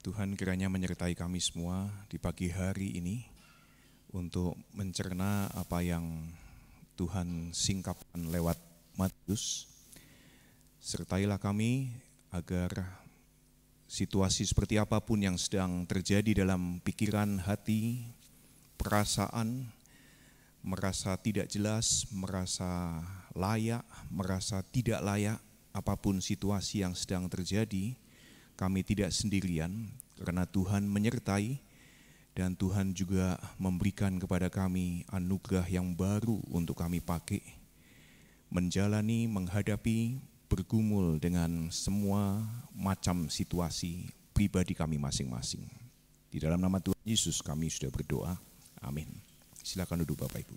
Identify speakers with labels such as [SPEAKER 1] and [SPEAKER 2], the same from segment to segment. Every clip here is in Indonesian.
[SPEAKER 1] Tuhan kiranya menyertai kami semua di pagi hari ini untuk mencerna apa yang Tuhan singkapkan lewat Matius. Sertailah kami agar situasi seperti apapun yang sedang terjadi dalam pikiran, hati, perasaan, merasa tidak jelas, merasa layak, merasa tidak layak, apapun situasi yang sedang terjadi, kami tidak sendirian karena Tuhan menyertai dan Tuhan juga memberikan kepada kami anugerah yang baru untuk kami pakai, menjalani, menghadapi, bergumul dengan semua macam situasi pribadi kami masing-masing. Di dalam nama Tuhan Yesus kami sudah berdoa. Amin. Silakan duduk Bapak Ibu.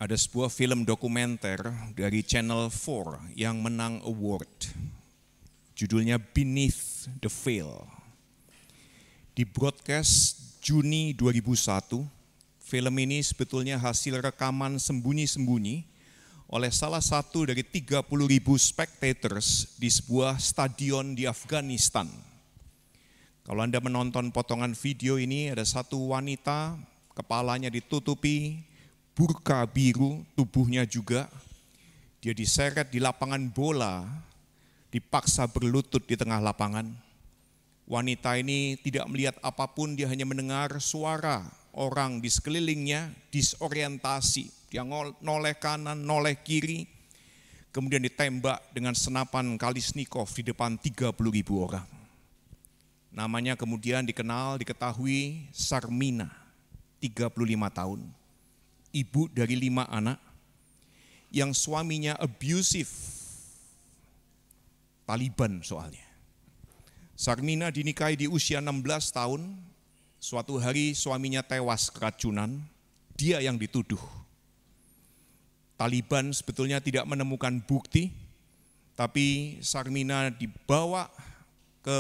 [SPEAKER 1] Ada sebuah film dokumenter dari Channel 4 yang menang award. Judulnya Beneath the Veil. Di broadcast Juni 2001, film ini sebetulnya hasil rekaman sembunyi-sembunyi oleh salah satu dari 30.000 spectators di sebuah stadion di Afghanistan. Kalau Anda menonton potongan video ini, ada satu wanita, kepalanya ditutupi, burka biru, tubuhnya juga. Dia diseret di lapangan bola, dipaksa berlutut di tengah lapangan. Wanita ini tidak melihat apapun, dia hanya mendengar suara orang di sekelilingnya, disorientasi. Dia noleh kanan, noleh kiri, kemudian ditembak dengan senapan Kalashnikov di depan 30.000 orang. Namanya kemudian diketahui Sarmina, 35 tahun. Ibu dari 5 anak yang suaminya abusive, Taliban soalnya. Sarmina dinikahi di usia 16 tahun, suatu hari suaminya tewas keracunan, dia yang dituduh. Taliban sebetulnya tidak menemukan bukti, tapi Sarmina dibawa ke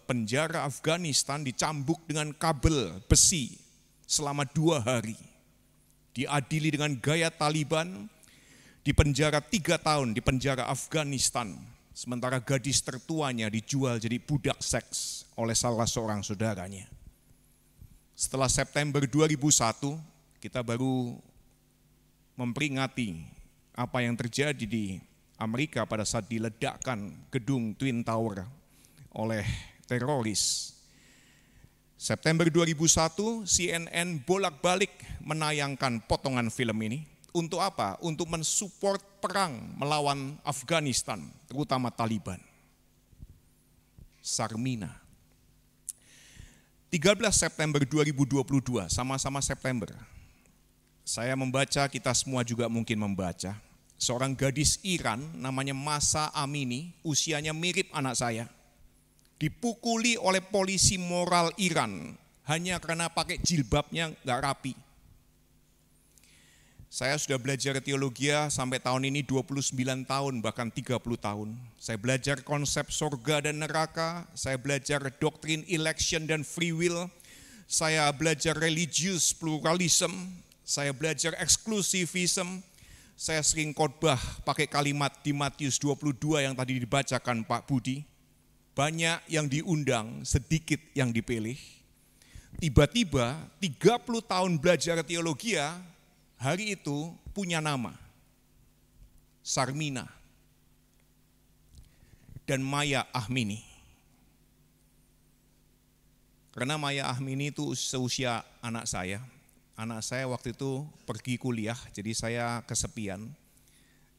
[SPEAKER 1] penjara Afghanistan, dicambuk dengan kabel besi selama 2 hari. Diadili dengan gaya Taliban, dipenjara 3 tahun di penjara Afghanistan. Sementara gadis tertuanya dijual jadi budak seks oleh salah seorang saudaranya. Setelah September 2001, kita baru memperingati apa yang terjadi di Amerika pada saat diledakkan gedung Twin Tower oleh teroris. September 2001, CNN bolak-balik menayangkan potongan film ini. Untuk apa? Untuk mensupport perang melawan Afghanistan, terutama Taliban. Sarmina. 13 September 2022, sama-sama September. Saya membaca, kita semua juga mungkin membaca. Seorang gadis Iran namanya Mahsa Amini, usianya mirip anak saya. Dipukuli oleh polisi moral Iran hanya karena pakai jilbabnya nggak rapi. Saya sudah belajar teologi sampai tahun ini 29 tahun, bahkan 30 tahun. Saya belajar konsep surga dan neraka, saya belajar doktrin election dan free will, saya belajar religious pluralism, saya belajar eksklusivism, saya sering khotbah pakai kalimat di Matius 22 yang tadi dibacakan Pak Budi. Banyak yang diundang, sedikit yang dipilih. Tiba-tiba 30 tahun belajar teologi, hari itu punya nama. Sarmina dan Maya Ahmini. Karena Maya Ahmini itu seusia anak saya. Anak saya waktu itu pergi kuliah, jadi saya kesepian.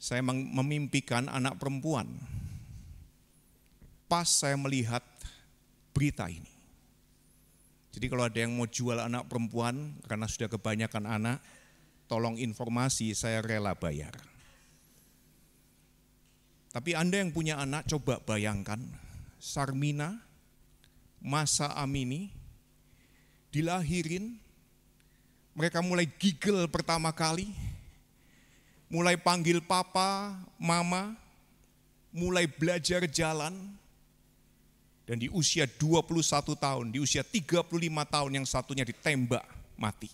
[SPEAKER 1] Saya memimpikan anak perempuan. Pas saya melihat berita ini. Jadi kalau ada yang mau jual anak perempuan karena sudah kebanyakan anak, tolong informasi, saya rela bayar. Tapi Anda yang punya anak, coba bayangkan, Sarmina, Mahsa Amini, dilahirin, mereka mulai gigel pertama kali, mulai panggil papa, mama, mulai belajar jalan, dan di usia 21 tahun, di usia 35 tahun yang satunya ditembak mati.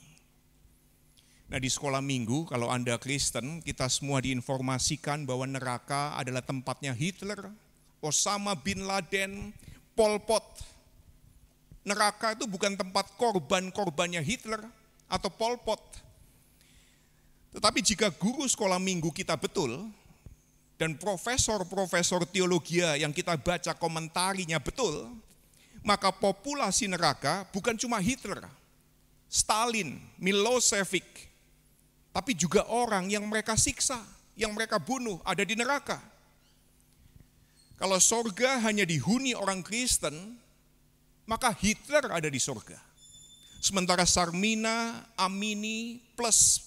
[SPEAKER 1] Nah, di sekolah minggu, kalau Anda Kristen, kita semua diinformasikan bahwa neraka adalah tempatnya Hitler, Osama bin Laden, Pol Pot. Neraka itu bukan tempat korban-korbannya Hitler atau Pol Pot. Tetapi jika guru sekolah minggu kita betul, dan profesor-profesor teologi yang kita baca komentarinya betul, maka populasi neraka bukan cuma Hitler, Stalin, Milosevic, tapi juga orang yang mereka siksa, yang mereka bunuh ada di neraka. Kalau sorga hanya dihuni orang Kristen, maka Hitler ada di sorga. Sementara Sarmina, Amini, plus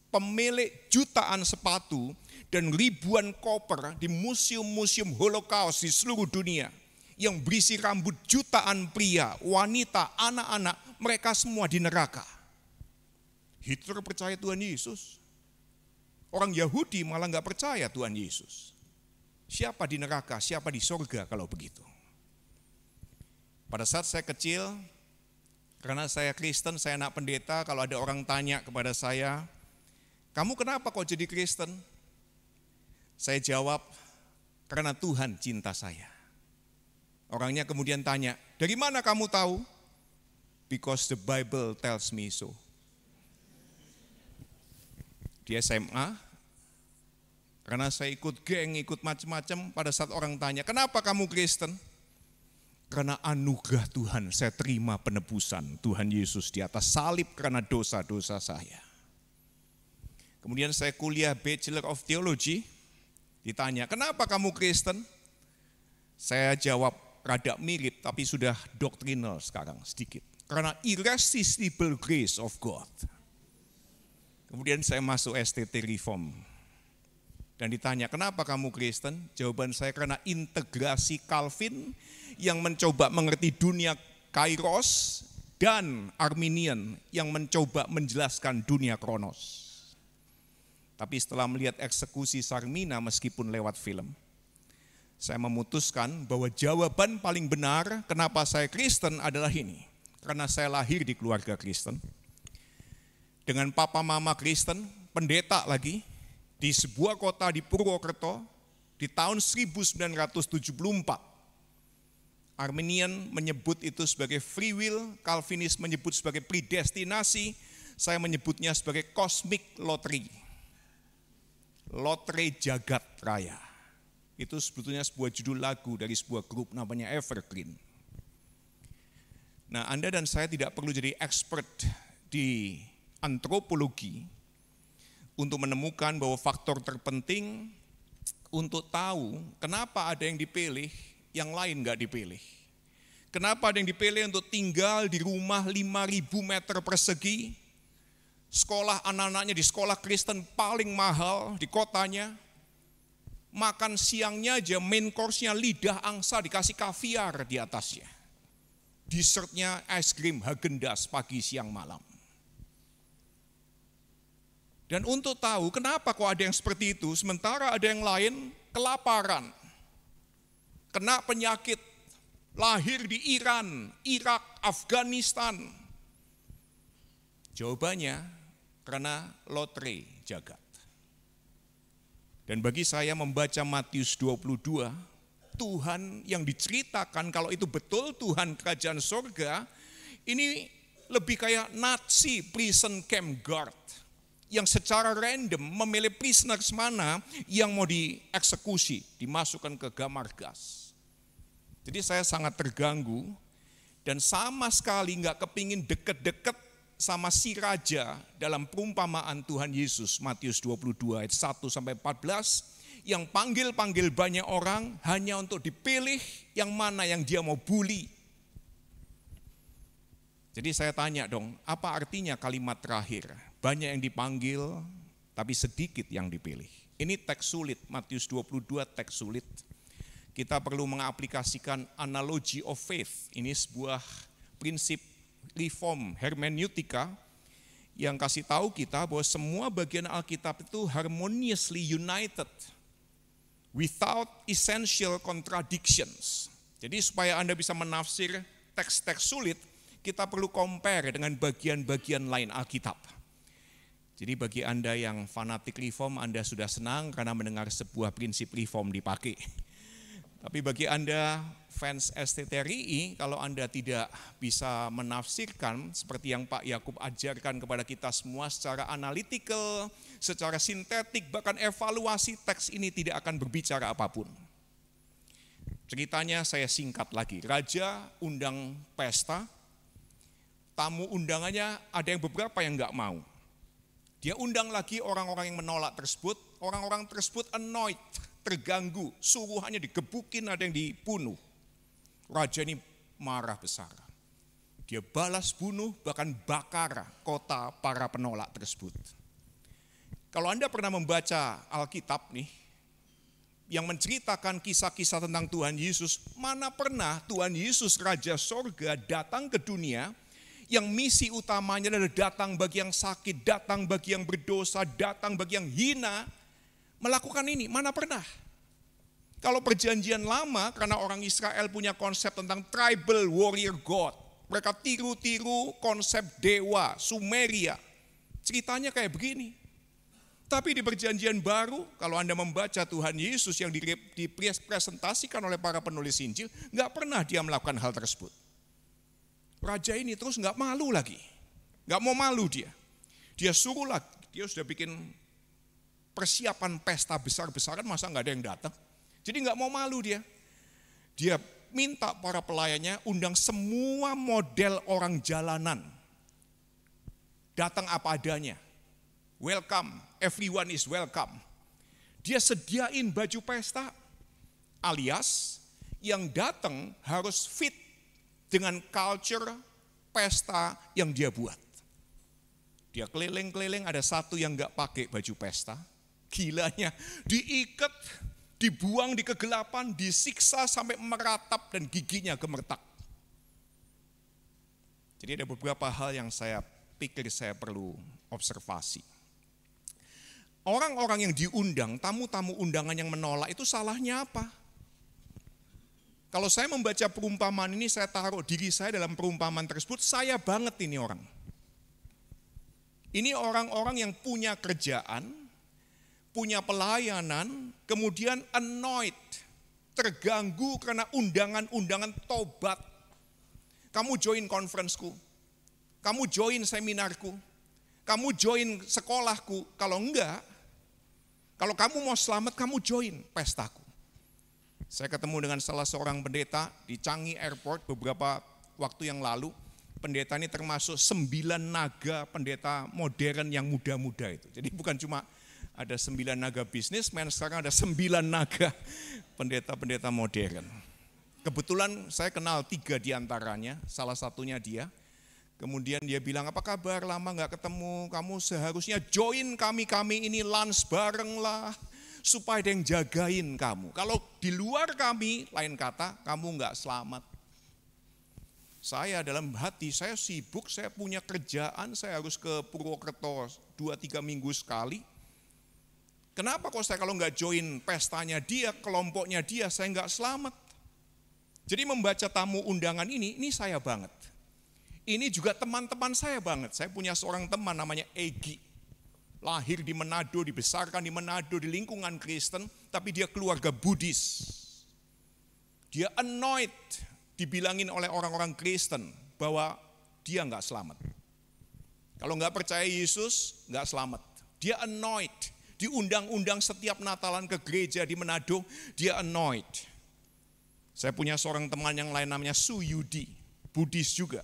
[SPEAKER 1] pemilik jutaan sepatu dan ribuan koper di museum-museum Holocaust di seluruh dunia yang berisi rambut jutaan pria, wanita, anak-anak, mereka semua di neraka. Hitler percaya Tuhan Yesus. Orang Yahudi malah nggak percaya Tuhan Yesus. Siapa di neraka, siapa di sorga kalau begitu? Pada saat saya kecil, karena saya Kristen, saya anak pendeta, kalau ada orang tanya kepada saya, kamu kenapa kok jadi Kristen? Saya jawab, karena Tuhan cinta saya. Orangnya kemudian tanya, dari mana kamu tahu? Because the Bible tells me so. Di SMA, karena saya ikut geng, ikut macam-macam, pada saat orang tanya, kenapa kamu Kristen? Karena anugerah Tuhan, saya terima penebusan Tuhan Yesus di atas salib karena dosa-dosa saya. Kemudian saya kuliah Bachelor of Theology, ditanya, kenapa kamu Kristen? Saya jawab, rada mirip tapi sudah doktrinal sekarang sedikit. Karena irresistible grace of God. Kemudian saya masuk STT Reform. Dan ditanya, kenapa kamu Kristen? Jawaban saya, karena integrasi Calvin yang mencoba mengerti dunia Kairos dan Arminian yang mencoba menjelaskan dunia Kronos. Tapi setelah melihat eksekusi Sarmina meskipun lewat film, saya memutuskan bahwa jawaban paling benar kenapa saya Kristen adalah ini. Karena saya lahir di keluarga Kristen, dengan papa mama Kristen, pendeta lagi, di sebuah kota di Purwokerto, di tahun 1974. Arminian menyebut itu sebagai free will, Calvinis menyebut sebagai predestinasi, saya menyebutnya sebagai cosmic lottery. Lotre Jagat Raya. Itu sebetulnya sebuah judul lagu dari sebuah grup namanya Evergreen. Nah, Anda dan saya tidak perlu jadi expert di antropologi untuk menemukan bahwa faktor terpenting untuk tahu kenapa ada yang dipilih, yang lain nggak dipilih. Kenapa ada yang dipilih untuk tinggal di rumah 5.000 meter persegi, sekolah anak-anaknya di sekolah Kristen paling mahal di kotanya, makan siangnya aja main course-nya lidah angsa dikasih kaviar di atasnya. Dessertnya es krim Häagen-Dazs pagi siang malam. Dan untuk tahu kenapa kok ada yang seperti itu, sementara ada yang lain kelaparan, kena penyakit, lahir di Iran, Irak, Afghanistan. Jawabannya, karena lotre jagat. Dan bagi saya membaca Matius 22, Tuhan yang diceritakan kalau itu betul Tuhan kerajaan sorga, ini lebih kayak Nazi prison camp guard yang secara random memilih prisoners mana yang mau dieksekusi, dimasukkan ke kamar gas. Jadi saya sangat terganggu dan sama sekali nggak kepingin deket-deket sama si raja dalam perumpamaan Tuhan Yesus Matius 22 ayat 1-14 yang panggil-panggil banyak orang hanya untuk dipilih yang mana yang dia mau bully. Jadi saya tanya dong, apa artinya kalimat terakhir? Banyak yang dipanggil tapi sedikit yang dipilih. Ini teks sulit, Matius 22 teks sulit. Kita perlu mengaplikasikan analogy of faith. Ini sebuah prinsip reform hermeneutika yang kasih tahu kita bahwa semua bagian Alkitab itu harmoniously united without essential contradictions. Jadi supaya Anda bisa menafsir teks-teks sulit, kita perlu compare dengan bagian-bagian lain Alkitab. Jadi bagi Anda yang fanatik reform, Anda sudah senang karena mendengar sebuah prinsip reform dipakai. Tapi bagi Anda fans STTRI, kalau Anda tidak bisa menafsirkan seperti yang Pak Yakub ajarkan kepada kita semua secara analitikal, secara sintetik, bahkan evaluasi, teks ini tidak akan berbicara apapun. Ceritanya saya singkat lagi, raja undang pesta, tamu undangannya ada yang beberapa yang nggak mau. Dia undang lagi orang-orang yang menolak tersebut, orang-orang tersebut annoyed, terganggu, suruhannya digebukin, ada yang dibunuh. Raja ini marah besar. Dia balas bunuh, bahkan bakar kota para penolak tersebut. Kalau Anda pernah membaca Alkitab nih, yang menceritakan kisah-kisah tentang Tuhan Yesus, mana pernah Tuhan Yesus Raja Sorga datang ke dunia, yang misi utamanya adalah datang bagi yang sakit, datang bagi yang berdosa, datang bagi yang hina, melakukan ini, mana pernah. Kalau perjanjian lama, karena orang Israel punya konsep tentang tribal warrior God, mereka tiru-tiru konsep dewa, Sumeria, ceritanya kayak begini. Tapi di perjanjian baru, kalau Anda membaca Tuhan Yesus yang dipresentasikan oleh para penulis Injil, nggak pernah dia melakukan hal tersebut. Raja ini terus nggak malu lagi, nggak mau malu dia. Dia suruh lagi, dia sudah bikin persiapan pesta besar-besaran, masa nggak ada yang datang. Jadi nggak mau malu dia. Dia minta para pelayannya undang semua model orang jalanan. Datang apa adanya. Welcome, everyone is welcome. Dia sediain baju pesta, alias yang datang harus fit dengan culture pesta yang dia buat. Dia keliling-keliling, ada satu yang nggak pakai baju pesta. Gilanya, diikat, dibuang di kegelapan, disiksa sampai meratap dan giginya gemetar. Jadi ada beberapa hal yang saya pikir saya perlu observasi. Orang-orang yang diundang, tamu-tamu undangan yang menolak itu salahnya apa? Kalau saya membaca perumpamaan ini, saya taruh diri saya dalam perumpamaan tersebut, saya banget ini orang. Ini orang-orang yang punya kerjaan, punya pelayanan, kemudian annoyed, terganggu karena undangan-undangan tobat. Kamu join conference-ku, kamu join seminarku, kamu join sekolahku, kalau enggak, kalau kamu mau selamat, kamu join pestaku. Saya ketemu dengan salah seorang pendeta di Changi Airport beberapa waktu yang lalu. Pendeta ini termasuk 9 naga pendeta modern yang muda-muda itu. Jadi bukan cuma ada 9 naga bisnismen, sekarang ada 9 naga pendeta-pendeta modern. Kebetulan saya kenal 3 diantaranya, salah satunya dia. Kemudian dia bilang, apa kabar, lama gak ketemu, kamu seharusnya join kami ini lunch bareng lah. Supaya ada yang jagain kamu. Kalau di luar kami, lain kata, kamu gak selamat. Saya dalam hati, saya sibuk, saya punya kerjaan, saya harus ke Purwokerto 2-3 minggu sekali. Kenapa kok saya kalau gak join pestanya dia, kelompoknya dia, saya gak selamat. Jadi membaca tamu undangan ini saya banget. Ini juga teman-teman saya banget. Saya punya seorang teman namanya Egy. Lahir di Manado, dibesarkan di Manado, di lingkungan Kristen, tapi dia keluarga Buddhis. Dia annoyed, dibilangin oleh orang-orang Kristen bahwa dia nggak selamat. Kalau nggak percaya Yesus, nggak selamat. Dia annoyed, diundang-undang setiap Natalan ke gereja di Manado, dia annoyed. Saya punya seorang teman yang lain namanya Su Yudi, Buddhis juga.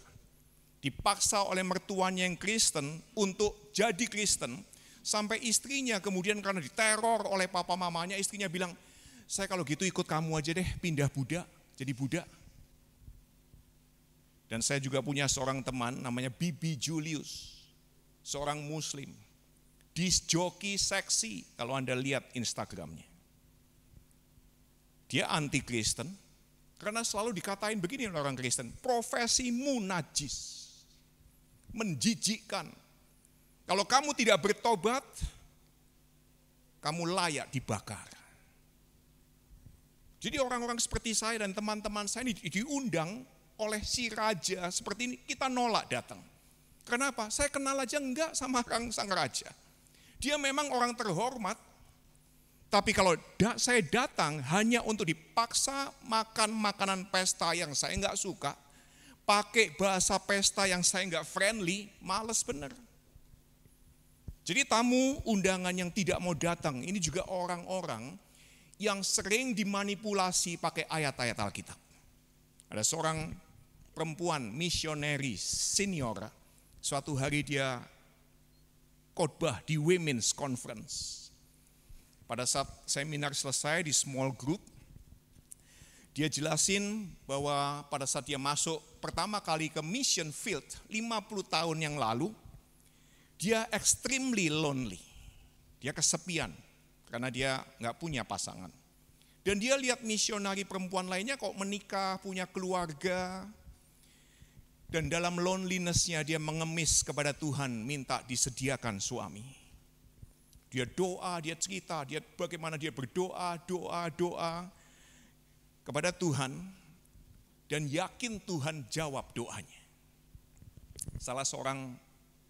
[SPEAKER 1] Dipaksa oleh mertuanya yang Kristen untuk jadi Kristen, sampai istrinya kemudian karena diteror oleh papa mamanya, istrinya bilang, saya kalau gitu ikut kamu aja deh, pindah Buddha, jadi Buddha. Dan saya juga punya seorang teman namanya Bibi Julius, seorang muslim, disc jockey seksi kalau Anda lihat Instagramnya. Dia anti Kristen, karena selalu dikatain begini oleh orang Kristen, profesimu najis, menjijikkan. Kalau kamu tidak bertobat, kamu layak dibakar. Jadi orang-orang seperti saya dan teman-teman saya ini diundang oleh si raja seperti ini, kita nolak datang. Kenapa? Saya kenal aja enggak sama sang raja. Dia memang orang terhormat, tapi kalau saya datang hanya untuk dipaksa makan makanan pesta yang saya enggak suka, pakai bahasa pesta yang saya enggak friendly, males bener. Jadi tamu undangan yang tidak mau datang, ini juga orang-orang yang sering dimanipulasi pakai ayat-ayat Alkitab. Ada seorang perempuan misioneri senior, suatu hari dia khotbah di Women's Conference. Pada saat seminar selesai di small group, dia jelasin bahwa pada saat dia masuk pertama kali ke mission field 50 tahun yang lalu, dia extremely lonely. Dia kesepian karena dia nggak punya pasangan. Dan dia lihat misionari perempuan lainnya kok menikah, punya keluarga. Dan dalam loneliness-nya dia mengemis kepada Tuhan, minta disediakan suami. Dia doa, dia cerita, dia bagaimana dia berdoa, doa kepada Tuhan. Dan yakin Tuhan jawab doanya. Salah seorang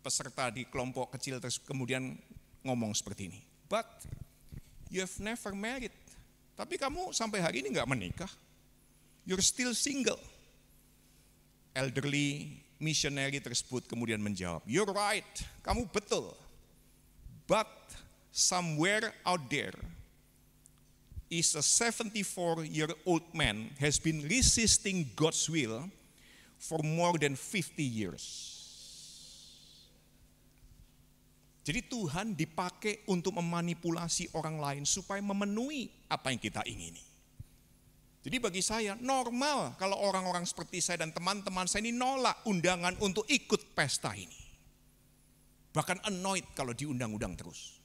[SPEAKER 1] peserta di kelompok kecil terus kemudian ngomong seperti ini. But you have never married. Tapi kamu sampai hari ini gak menikah. You're still single. Elderly missionary tersebut kemudian menjawab, you're right, kamu betul. But somewhere out there is a 74-year-old man has been resisting God's will for more than 50 years. Jadi Tuhan dipakai untuk memanipulasi orang lain supaya memenuhi apa yang kita ingini. Jadi bagi saya normal kalau orang-orang seperti saya dan teman-teman saya ini nolak undangan untuk ikut pesta ini. Bahkan annoyed kalau diundang-undang terus.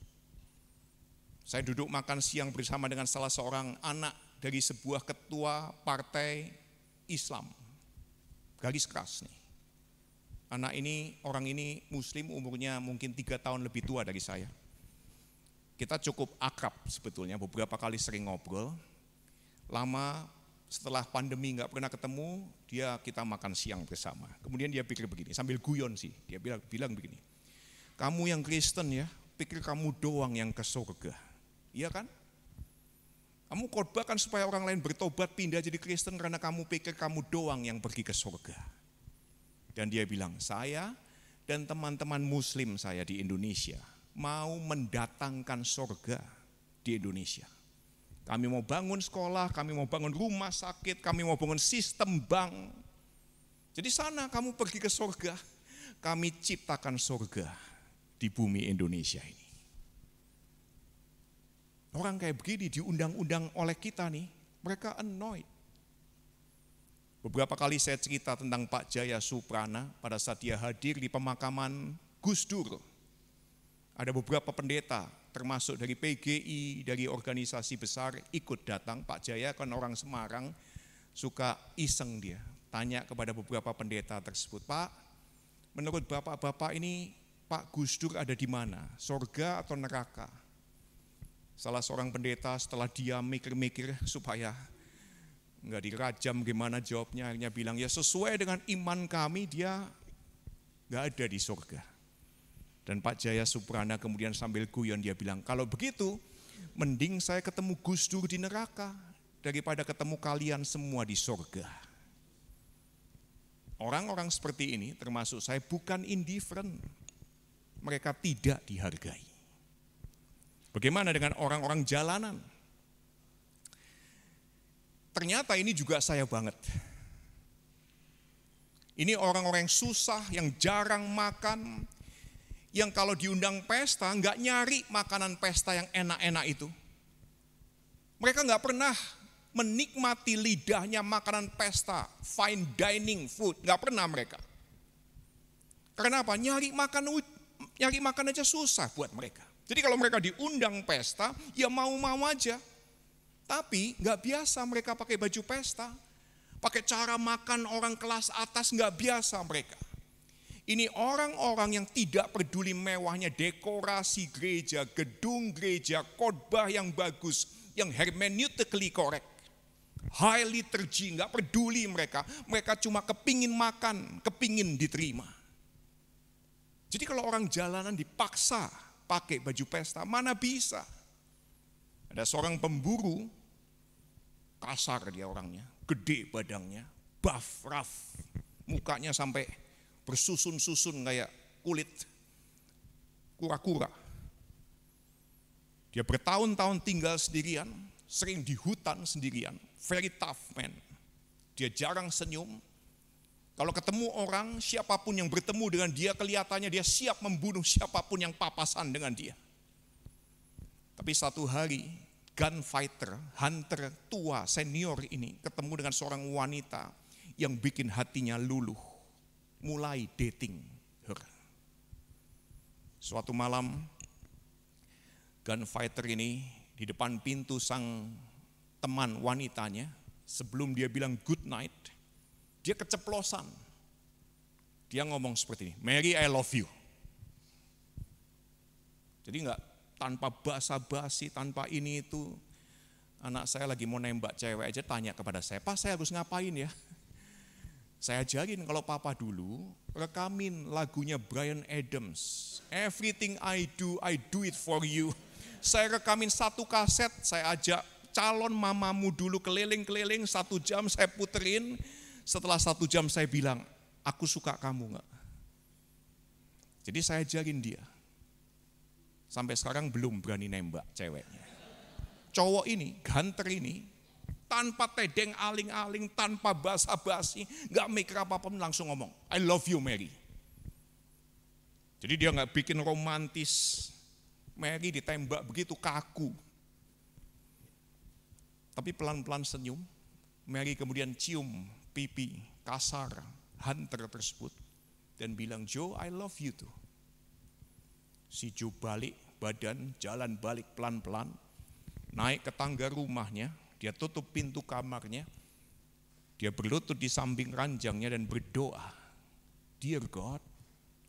[SPEAKER 1] Saya duduk makan siang bersama dengan salah seorang anak dari sebuah ketua partai Islam. Garis keras nih. Anak ini, orang ini muslim, umurnya mungkin 3 tahun lebih tua dari saya. Kita cukup akrab sebetulnya, beberapa kali sering ngobrol. Lama setelah pandemi gak pernah ketemu, kita makan siang bersama. Kemudian dia pikir begini, sambil guyon sih, dia bilang begini. Kamu yang Kristen ya, pikir kamu doang yang ke surga. Iya kan? Kamu khotbah kan supaya orang lain bertobat pindah jadi Kristen karena kamu pikir kamu doang yang pergi ke surga. Dan dia bilang, saya dan teman-teman muslim saya di Indonesia mau mendatangkan surga di Indonesia. Kami mau bangun sekolah, kami mau bangun rumah sakit, kami mau bangun sistem bank. Jadi sana kamu pergi ke surga, kami ciptakan surga di bumi Indonesia ini. Orang kayak begini diundang-undang oleh kita nih, mereka annoyed. Beberapa kali saya cerita tentang Pak Jaya Suprana pada saat dia hadir di pemakaman Gus Dur. Ada beberapa pendeta termasuk dari PGI, dari organisasi besar ikut datang. Pak Jaya kan orang Semarang, suka iseng dia. Tanya kepada beberapa pendeta tersebut, Pak, menurut bapak-bapak ini Pak Gus Dur ada di mana? Surga atau neraka? Salah seorang pendeta setelah dia mikir-mikir supaya enggak dirajam gimana jawabnya, akhirnya bilang ya sesuai dengan iman kami dia enggak ada di surga. Dan Pak Jaya Suprana kemudian sambil guyon dia bilang, kalau begitu mending saya ketemu Gus Dur di neraka daripada ketemu kalian semua di surga. Orang-orang seperti ini termasuk saya bukan indifferent, mereka tidak dihargai. Bagaimana dengan orang-orang jalanan? Ternyata ini juga saya banget. Ini orang-orang yang susah, yang jarang makan, yang kalau diundang pesta nggak nyari makanan pesta yang enak-enak itu. Mereka nggak pernah menikmati lidahnya makanan pesta, fine dining food, nggak pernah mereka. Karena apa? Nyari makan aja susah buat mereka. Jadi kalau mereka diundang pesta, ya mau-mau aja. Tapi nggak biasa mereka pakai baju pesta, pakai cara makan orang kelas atas nggak biasa mereka. Ini orang-orang yang tidak peduli mewahnya dekorasi gereja, gedung gereja, khotbah yang bagus, yang hermeneutically correct, high liturgy, nggak peduli mereka. Mereka cuma kepingin makan, kepingin diterima. Jadi kalau orang jalanan dipaksa pakai baju pesta, mana bisa. Ada seorang pemburu, kasar dia orangnya, gede badannya, buff, rough, mukanya sampai bersusun-susun kayak kulit kura-kura. Dia bertahun-tahun tinggal sendirian, sering di hutan sendirian, very tough man. Dia jarang senyum. Kalau ketemu orang, siapapun yang bertemu dengan dia, kelihatannya dia siap membunuh siapapun yang papasan dengan dia. Tapi satu hari, gunfighter, hunter tua, senior ini ketemu dengan seorang wanita yang bikin hatinya luluh. Mulai dating her. Suatu malam, gunfighter ini di depan pintu sang teman wanitanya, sebelum dia bilang good night, dia keceplosan. Dia ngomong seperti ini, Mary, I love you. Jadi enggak tanpa basa-basi, tanpa ini itu. Anak saya lagi mau nembak cewek aja tanya kepada saya, Pak, saya harus ngapain ya? Saya ajarin kalau papa dulu rekamin lagunya Bryan Adams. Everything I do it for you. Saya rekamin satu kaset, saya ajak calon mamamu dulu keliling-keliling 1 jam saya puterin. Setelah 1 jam saya bilang, aku suka kamu enggak? Jadi saya ajarin dia. Sampai sekarang belum berani nembak ceweknya. Cowok ini, hunter ini, tanpa tedeng aling-aling, tanpa basa-basi, enggak mikir apapun langsung ngomong, I love you Mary. Jadi dia enggak bikin romantis. Mary ditembak begitu kaku. Tapi pelan-pelan senyum. Mary kemudian cium pipi kasar hunter tersebut dan bilang, Joe, I love you too. Si Joe balik badan, jalan balik pelan-pelan, naik ke tangga rumahnya, dia tutup pintu kamarnya, dia berlutut di samping ranjangnya dan berdoa, Dear God,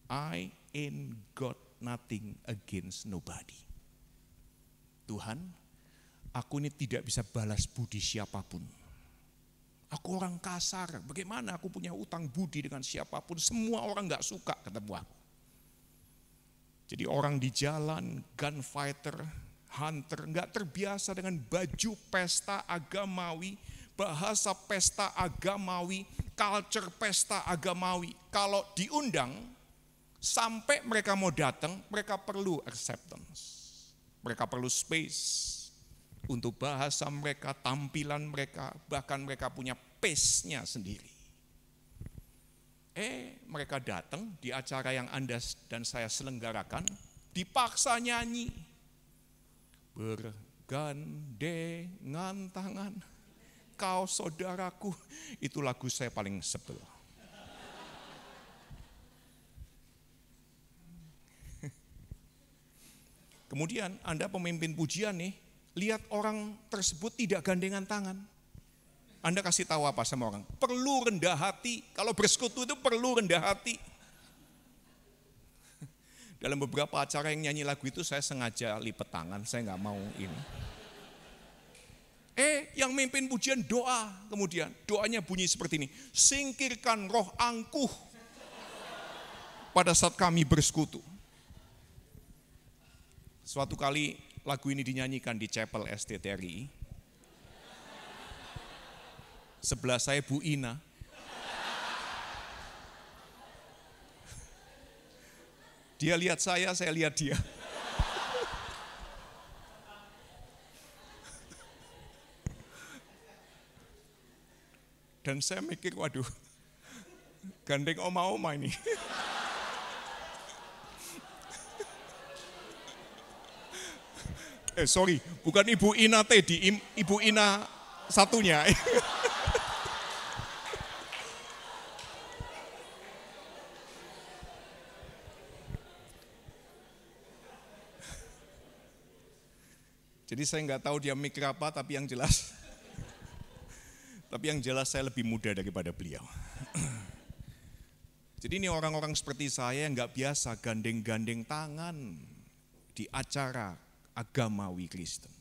[SPEAKER 1] I ain't got nothing against nobody. Tuhan, aku ini tidak bisa balas budi siapapun. Aku orang kasar, bagaimana aku punya utang budi dengan siapapun, semua orang gak suka ketemu aku. Jadi orang di jalan, gunfighter, hunter, gak terbiasa dengan baju pesta agamawi, bahasa pesta agamawi, culture pesta agamawi. Kalau diundang, sampai mereka mau datang, mereka perlu acceptance, mereka perlu space. Untuk bahasa mereka, tampilan mereka, bahkan mereka punya pace-nya sendiri. Mereka datang di acara yang Anda dan saya selenggarakan, dipaksa nyanyi. Bergandengan tangan, kau saudaraku, itu lagu saya paling sebel. Kemudian Anda pemimpin pujian nih, lihat orang tersebut tidak gandengan tangan. Anda kasih tahu apa sama orang? Perlu rendah hati. Kalau bersekutu itu perlu rendah hati. Dalam beberapa acara yang nyanyi lagu itu saya sengaja lipet tangan, saya nggak mau ini. Yang mimpin pujian doa, kemudian doanya bunyi seperti ini. Singkirkan roh angkuh pada saat kami bersekutu. Suatu kali lagu ini dinyanyikan di Chapel STTRI. Sebelah saya Bu Ina. Dia lihat saya lihat dia. Dan saya mikir, waduh, gandeng oma-oma ini. Sorry, bukan Ibu Ina Teddy, Ibu Ina satunya. Jadi saya nggak tahu dia mikir apa, tapi yang jelas saya lebih muda daripada beliau. Jadi ini orang-orang seperti saya yang nggak biasa gandeng-gandeng tangan di acara agamawi Kristen.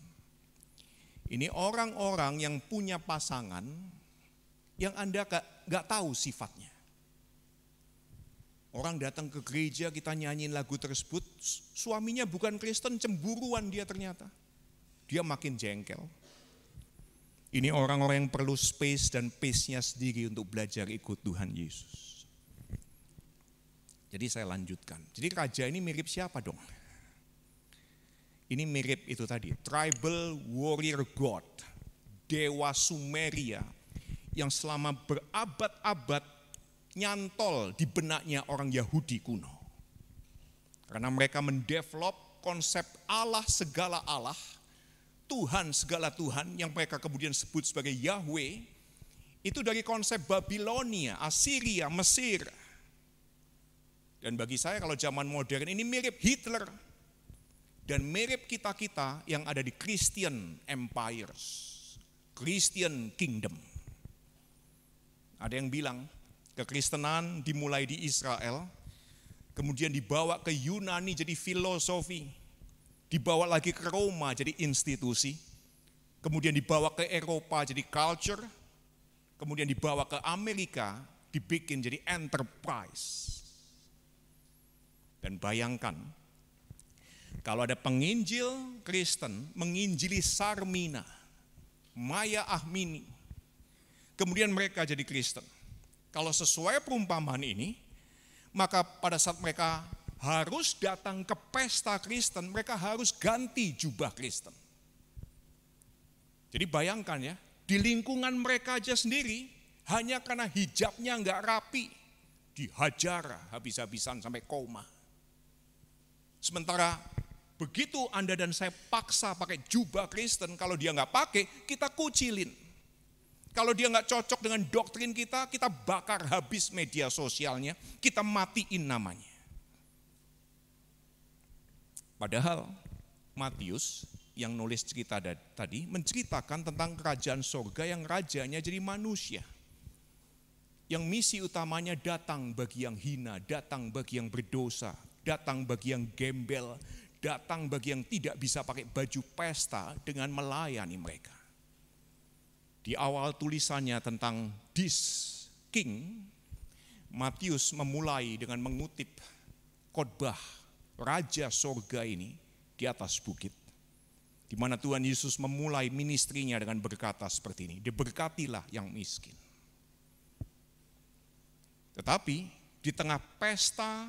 [SPEAKER 1] Ini orang-orang yang punya pasangan yang Anda gak tahu sifatnya. Orang datang ke gereja, kita nyanyiin lagu tersebut, suaminya bukan Kristen, cemburuan dia ternyata. Dia makin jengkel. Ini orang-orang yang perlu space dan pace-nya sendiri untuk belajar ikut Tuhan Yesus. Jadi saya lanjutkan. Jadi raja ini mirip siapa dong? Ini mirip itu tadi, tribal warrior god, dewa Sumeria yang selama berabad-abad nyantol di benaknya orang Yahudi kuno. Karena mereka mendevelop konsep Allah segala Allah, Tuhan segala Tuhan yang mereka kemudian sebut sebagai Yahweh, itu dari konsep Babilonia, Assyria, Mesir. Dan bagi saya kalau zaman modern ini mirip Hitler dan mirip kita-kita yang ada di Christian empires, Christian kingdom. Ada yang bilang kekristenan dimulai di Israel, kemudian dibawa ke Yunani jadi filosofi, dibawa lagi ke Roma jadi institusi, kemudian dibawa ke Eropa jadi culture, kemudian dibawa ke Amerika dibikin jadi enterprise. Dan bayangkan, kalau ada penginjil Kristen menginjili Sarmina, Maya Ahmini, kemudian mereka jadi Kristen. Kalau sesuai perumpamaan ini, maka pada saat mereka harus datang ke pesta Kristen, mereka harus ganti jubah Kristen. Jadi bayangkan ya, di lingkungan mereka aja sendiri, hanya karena hijabnya nggak rapi, dihajar habis-habisan sampai koma. Sementara begitu Anda dan saya paksa pakai jubah Kristen, kalau dia nggak pakai, kita kucilin. Kalau dia nggak cocok dengan doktrin kita bakar habis media sosialnya, kita matiin namanya. Padahal Matius yang nulis cerita tadi menceritakan tentang kerajaan sorga yang rajanya jadi manusia. Yang misi utamanya datang bagi yang hina, datang bagi yang berdosa, datang bagi yang gembel, datang bagi yang tidak bisa pakai baju pesta dengan melayani mereka. Di awal tulisannya tentang this king, Matius memulai dengan mengutip khotbah Raja Sorga ini di atas bukit. Di mana Tuhan Yesus memulai ministrinya dengan berkata seperti ini, diberkatilah yang miskin. Tetapi di tengah pesta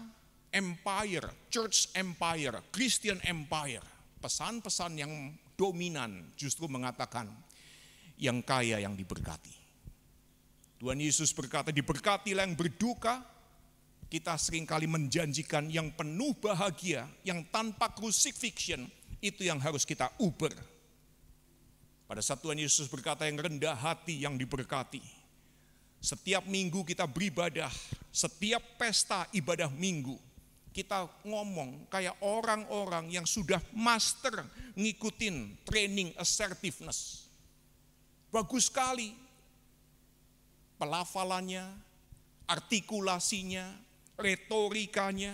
[SPEAKER 1] empire, church empire, Christian empire, pesan-pesan yang dominan justru mengatakan, yang kaya yang diberkati. Tuhan Yesus berkata, diberkatilah yang berduka. Kita seringkali menjanjikan yang penuh bahagia, yang tanpa crucifixion, itu yang harus kita uber. Pada saat Tuhan Yesus berkata yang rendah hati yang diberkati. Setiap minggu kita beribadah, setiap pesta ibadah minggu, kita ngomong kayak orang-orang yang sudah master ngikutin training assertiveness. Bagus sekali pelafalannya, artikulasinya, retorikanya.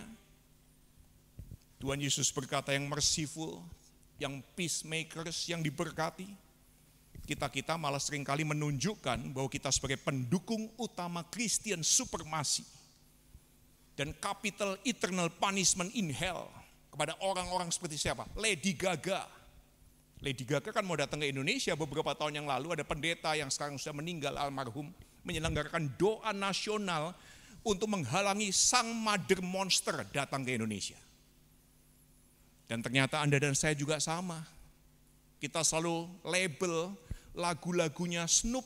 [SPEAKER 1] Tuhan Yesus berkata yang merciful, yang peacemakers, yang diberkati. Kita malah seringkali menunjukkan bahwa kita sebagai pendukung utama Christian supremacy dan capital eternal punishment in hell kepada orang-orang seperti siapa? Lady Gaga. Lady Gaga kan mau datang ke Indonesia beberapa tahun yang lalu, ada pendeta yang sekarang sudah meninggal almarhum, menyelenggarakan doa nasional untuk menghalangi sang mother monster datang ke Indonesia. Dan ternyata Anda dan saya juga sama. Kita selalu label lagu-lagunya Snoop,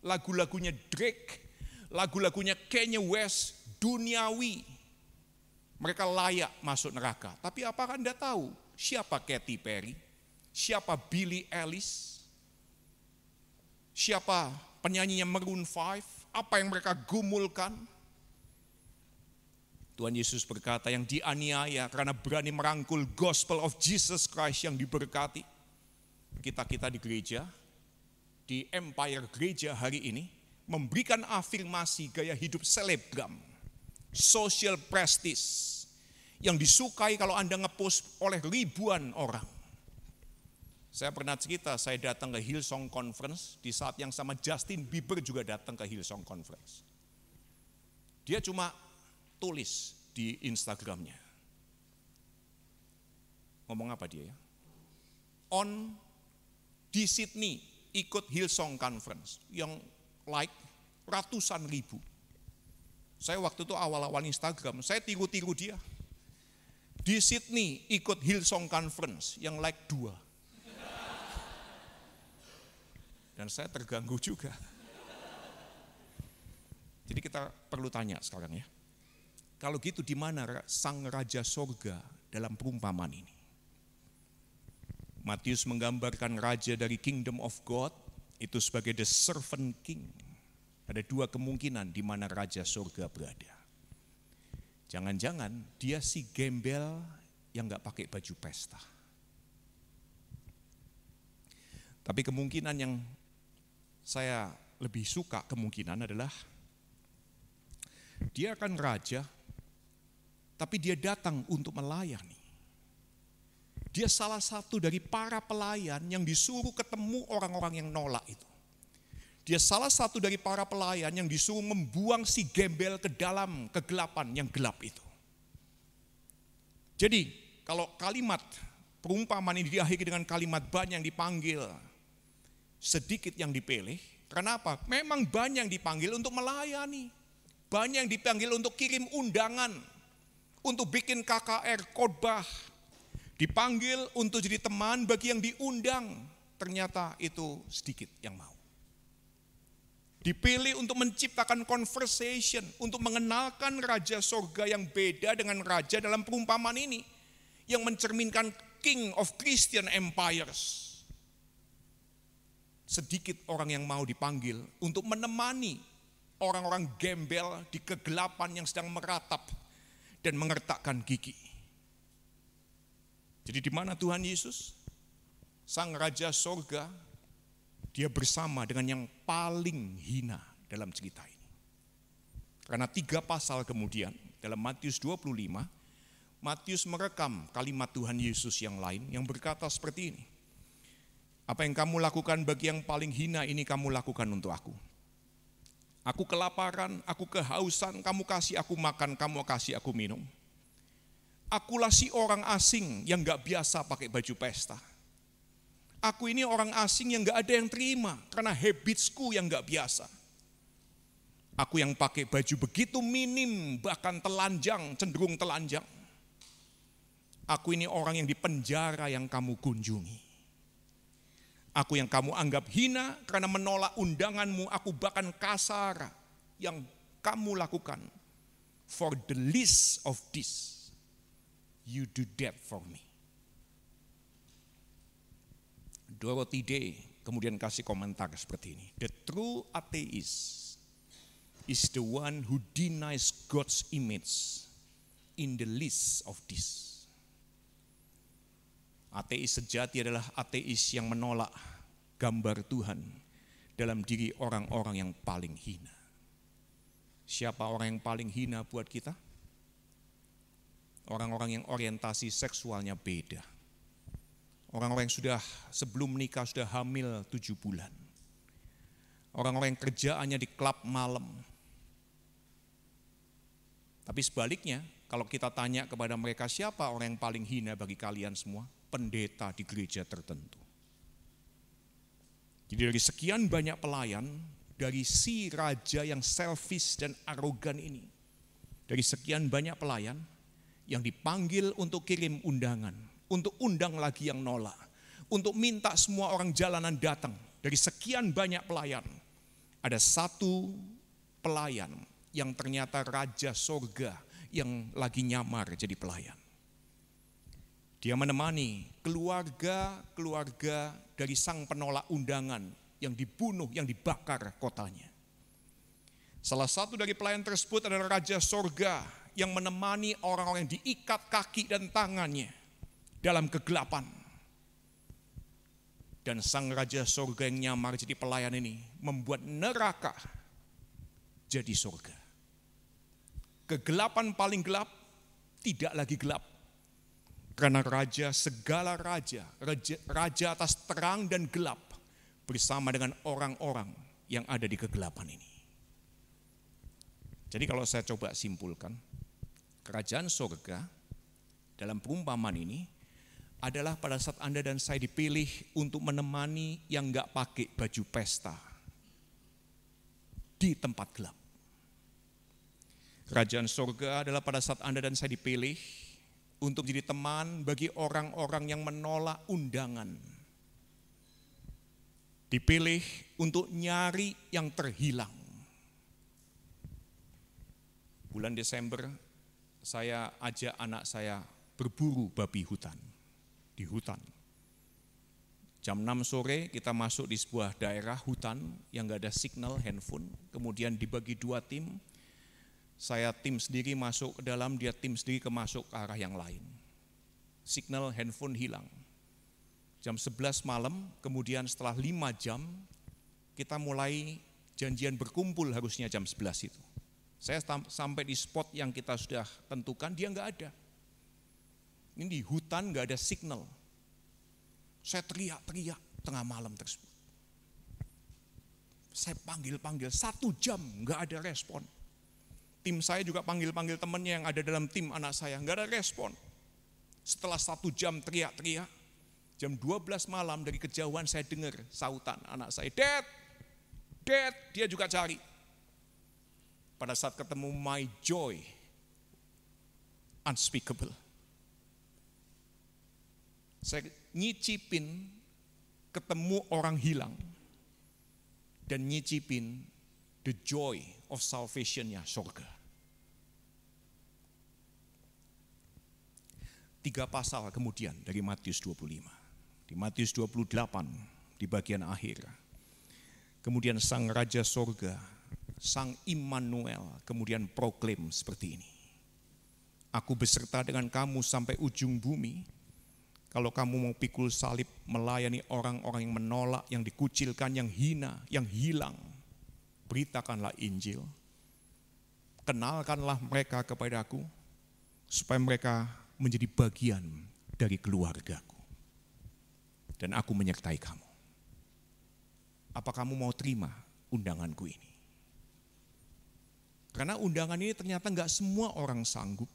[SPEAKER 1] lagu-lagunya Drake, lagu-lagunya Kanye West, duniawi. Mereka layak masuk neraka. Tapi apakah Anda tahu siapa Katy Perry? Siapa Billie Eilish? Siapa penyanyinya Maroon 5? Apa yang mereka gumulkan? Tuhan Yesus berkata yang dianiaya karena berani merangkul gospel of Jesus Christ yang diberkati. Kita di gereja, di empire gereja hari ini, memberikan afirmasi gaya hidup selebgram, social prestige, yang disukai kalau Anda ngepost oleh ribuan orang. Saya pernah cerita, saya datang ke Hillsong Conference, di saat yang sama Justin Bieber juga datang ke Hillsong Conference. Dia cuma tulis di Instagramnya. Ngomong apa dia ya? Di Sydney ikut Hillsong Conference yang like ratusan ribu. Saya waktu itu awal-awal Instagram, saya tiru-tiru dia. Di Sydney ikut Hillsong Conference yang like 2. Dan saya terganggu juga. Jadi kita perlu tanya sekarang ya. Kalau gitu di mana sang Raja Sorga dalam perumpamaan ini? Matius menggambarkan raja dari Kingdom of God itu sebagai the servant king. Ada 2 kemungkinan di mana Raja Sorga berada. Jangan-jangan dia si gembel yang gak pakai baju pesta. Tapi kemungkinan yang saya lebih suka kemungkinan adalah dia akan raja, tapi dia datang untuk melayani. Dia salah satu dari para pelayan yang disuruh ketemu orang-orang yang nolak itu. Dia salah satu dari para pelayan yang disuruh membuang si gembel ke dalam kegelapan yang gelap itu. Jadi kalau kalimat perumpamaan ini diakhiri dengan kalimat banyak yang dipanggil, sedikit yang dipilih. Kenapa? Memang banyak yang dipanggil untuk melayani. Banyak yang dipanggil untuk kirim undangan, untuk bikin KKR, khotbah. Dipanggil untuk jadi teman bagi yang diundang, ternyata itu sedikit yang mau. Dipilih untuk menciptakan conversation, untuk mengenalkan Raja Sorga yang beda dengan raja dalam perumpamaan ini, yang mencerminkan King of Christian Empires. Sedikit orang yang mau dipanggil untuk menemani orang-orang gembel di kegelapan yang sedang meratap dan mengertakkan gigi. Jadi di mana Tuhan Yesus, Sang Raja Sorga, dia bersama dengan yang paling hina dalam cerita ini. Karena 3 pasal kemudian, dalam Matius 25, Matius merekam kalimat Tuhan Yesus yang lain yang berkata seperti ini. Apa yang kamu lakukan bagi yang paling hina ini kamu lakukan untuk aku. Aku kelaparan, aku kehausan, kamu kasih aku makan, kamu kasih aku minum. Akulah si orang asing yang gak biasa pakai baju pesta. Aku ini orang asing yang gak ada yang terima karena habitsku yang gak biasa. Aku yang pakai baju begitu minim, bahkan telanjang, cenderung telanjang. Aku ini orang yang dipenjara yang kamu kunjungi. Aku yang kamu anggap hina karena menolak undanganmu, aku bahkan kasar yang kamu lakukan. For the least of this, you do that for me. Dorothy Day kemudian kasih komentar seperti ini. The true atheist is the one who denies God's image in the least of this. Ateis sejati adalah ateis yang menolak gambar Tuhan dalam diri orang-orang yang paling hina. Siapa orang yang paling hina buat kita? Orang-orang yang orientasi seksualnya beda. Orang-orang yang sudah sebelum menikah sudah hamil 7 bulan. Orang-orang yang kerjaannya di klub malam. Tapi sebaliknya, kalau kita tanya kepada mereka siapa orang yang paling hina bagi kalian semua? Pendeta di gereja tertentu. Jadi dari sekian banyak pelayan, dari si raja yang selfish dan arogan ini, dari sekian banyak pelayan yang dipanggil untuk kirim undangan, untuk undang lagi yang nolak, untuk minta semua orang jalanan datang. Dari sekian banyak pelayan, ada satu pelayan yang ternyata Raja Sorga yang lagi nyamar jadi pelayan. Dia menemani keluarga-keluarga dari sang penolak undangan yang dibunuh, yang dibakar kotanya. Salah satu dari pelayan tersebut adalah Raja Sorga yang menemani orang-orang yang diikat kaki dan tangannya dalam kegelapan. Dan sang Raja Sorga yang nyamar jadi pelayan ini membuat neraka jadi surga. Kegelapan paling gelap tidak lagi gelap. Karena raja segala raja, raja atas terang dan gelap bersama dengan orang-orang yang ada di kegelapan ini. Jadi kalau saya coba simpulkan, Kerajaan surga dalam perumpamaan ini adalah pada saat Anda dan saya dipilih untuk menemani yang gak pakai baju pesta di tempat gelap. Kerajaan surga adalah pada saat Anda dan saya dipilih untuk jadi teman bagi orang-orang yang menolak undangan. Dipilih untuk nyari yang terhilang. Bulan Desember saya ajak anak saya berburu babi hutan di hutan. Jam 6 sore kita masuk di sebuah daerah hutan yang gak ada signal handphone. Kemudian dibagi 2 tim. Saya tim sendiri masuk ke dalam, dia tim sendiri masuk ke arah yang lain. Signal handphone hilang. Jam 11 malam, kemudian setelah 5 jam, kita mulai janjian berkumpul harusnya jam 11 itu. Saya sampai di spot yang kita sudah tentukan, dia nggak ada. Ini di hutan nggak ada signal. Saya teriak-teriak tengah malam tersebut. Saya panggil-panggil, 1 jam nggak ada respon. Tim saya juga panggil-panggil temannya yang ada dalam tim anak saya, nggak ada respon. Setelah 1 jam teriak-teriak, jam 12 malam dari kejauhan saya dengar sautan anak saya, Dad, dia juga cari. Pada saat ketemu my joy, unspeakable. Saya nyicipin ketemu orang hilang dan nyicipin the joy of salvation-nya surga. 3 pasal kemudian dari Matius 25. Di Matius 28 di bagian akhir. Kemudian sang Raja Surga, sang Immanuel kemudian proklaim seperti ini. Aku beserta dengan kamu sampai ujung bumi. Kalau kamu mau pikul salib melayani orang-orang yang menolak, yang dikucilkan, yang hina, yang hilang. Beritakanlah Injil. Kenalkanlah mereka kepadaku supaya mereka menjadi bagian dari keluargaku. Dan aku menyertai kamu. Apa kamu mau terima undanganku ini? Karena undangan ini ternyata enggak semua orang sanggup.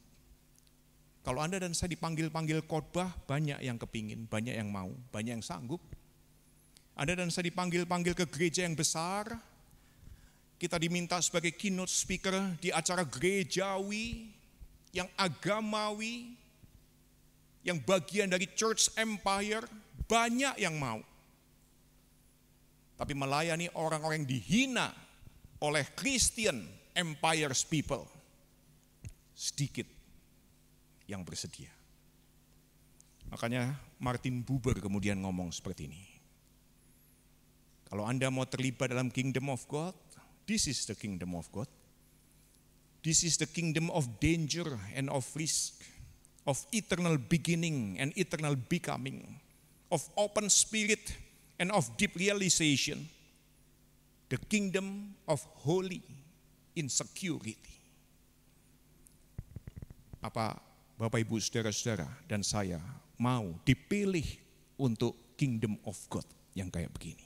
[SPEAKER 1] Kalau Anda dan saya dipanggil-panggil khotbah, banyak yang kepingin, banyak yang mau, banyak yang sanggup. Anda dan saya dipanggil-panggil ke gereja yang besar, kita diminta sebagai keynote speaker di acara gerejawi, yang agamawi, yang bagian dari church empire, banyak yang mau. Tapi melayani orang-orang yang dihina oleh Christian empires people, sedikit yang bersedia. Makanya Martin Buber kemudian ngomong seperti ini. Kalau Anda mau terlibat dalam kingdom of God, this is the kingdom of God. This is the kingdom of danger and of risk, of eternal beginning and eternal becoming, of open spirit and of deep realization, the kingdom of holy insecurity. Apa Bapak Ibu saudara-saudara dan saya mau dipilih untuk kingdom of God yang kayak begini?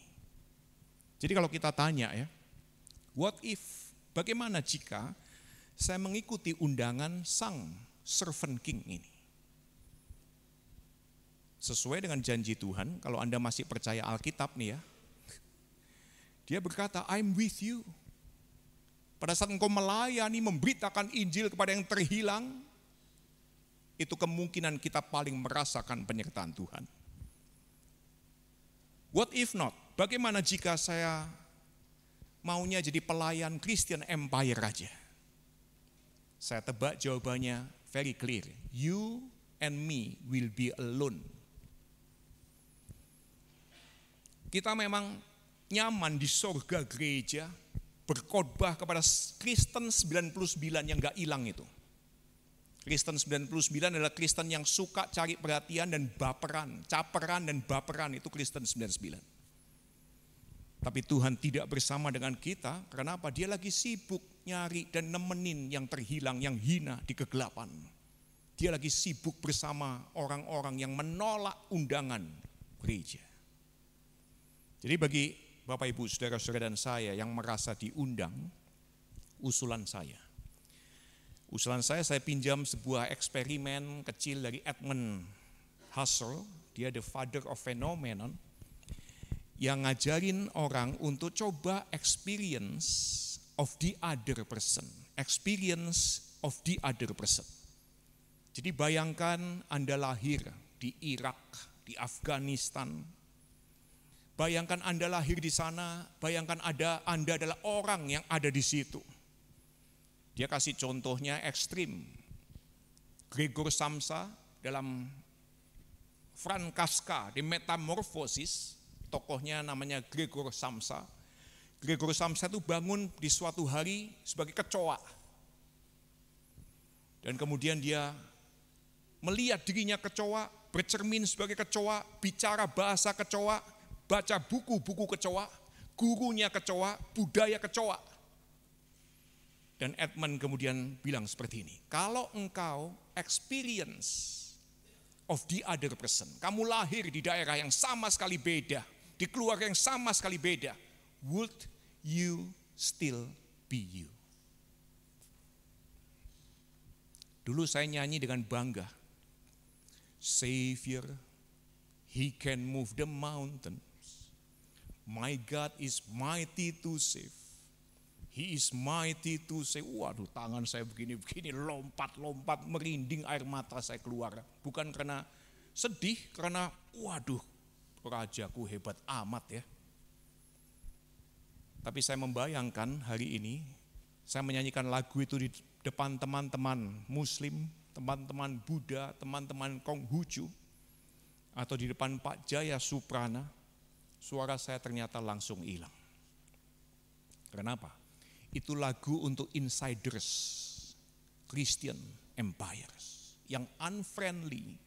[SPEAKER 1] Jadi kalau kita tanya ya, what if, bagaimana jika saya mengikuti undangan sang servant king ini? Sesuai dengan janji Tuhan, kalau Anda masih percaya Alkitab nih ya, dia berkata, I'm with you. Pada saat engkau melayani, memberitakan Injil kepada yang terhilang, itu kemungkinan kita paling merasakan penyertaan Tuhan. What if not? Bagaimana jika saya maunya jadi pelayan Christian Empire aja? Saya tebak jawabannya very clear. You and me will be alone. Kita memang nyaman di surga gereja, berkhotbah kepada Kristen 99 yang gak hilang itu. Kristen 99 adalah Kristen yang suka cari perhatian dan baperan, caperan dan baperan, itu Kristen 99. Tapi Tuhan tidak bersama dengan kita, karena apa? Dia lagi sibuk nyari dan nemenin yang terhilang, yang hina di kegelapan. Dia lagi sibuk bersama orang-orang yang menolak undangan gereja. Jadi bagi Bapak Ibu, saudara-saudara dan saya yang merasa diundang, usulan saya. Usulan saya pinjam sebuah eksperimen kecil dari Edmund Husserl, dia the father of phenomenon, yang ngajarin orang untuk coba experience of the other person. Experience of the other person. Jadi bayangkan Anda lahir di Irak, di Afghanistan. Bayangkan Anda lahir di sana, bayangkan Anda adalah orang yang ada di situ. Dia kasih contohnya ekstrim. Gregor Samsa dalam Franz Kafka di Metamorphosis, tokohnya namanya Gregor Samsa. Gregor Samsa itu bangun di suatu hari sebagai kecoa. Dan kemudian dia melihat dirinya kecoa, bercermin sebagai kecoa, bicara bahasa kecoa, baca buku-buku kecoa, gurunya kecoa, budaya kecoa. Dan Edmund kemudian bilang seperti ini, kalau engkau experience of the other person, kamu lahir di daerah yang sama sekali beda, di keluarga yang sama sekali beda, would you still be you? Dulu saya nyanyi dengan bangga, Savior, He can move the mountains, my God is mighty to save. He is mighty to save. Waduh, tangan saya begini-begini, lompat-lompat, merinding, air mata saya keluar. Bukan karena sedih, karena waduh, rajaku hebat amat ya. Tapi saya membayangkan hari ini, saya menyanyikan lagu itu di depan teman-teman Muslim, teman-teman Buddha, teman-teman Konghucu, atau di depan Pak Jaya Suprana, suara saya ternyata langsung hilang. Kenapa? Itu lagu untuk insiders, Christian empires, yang unfriendly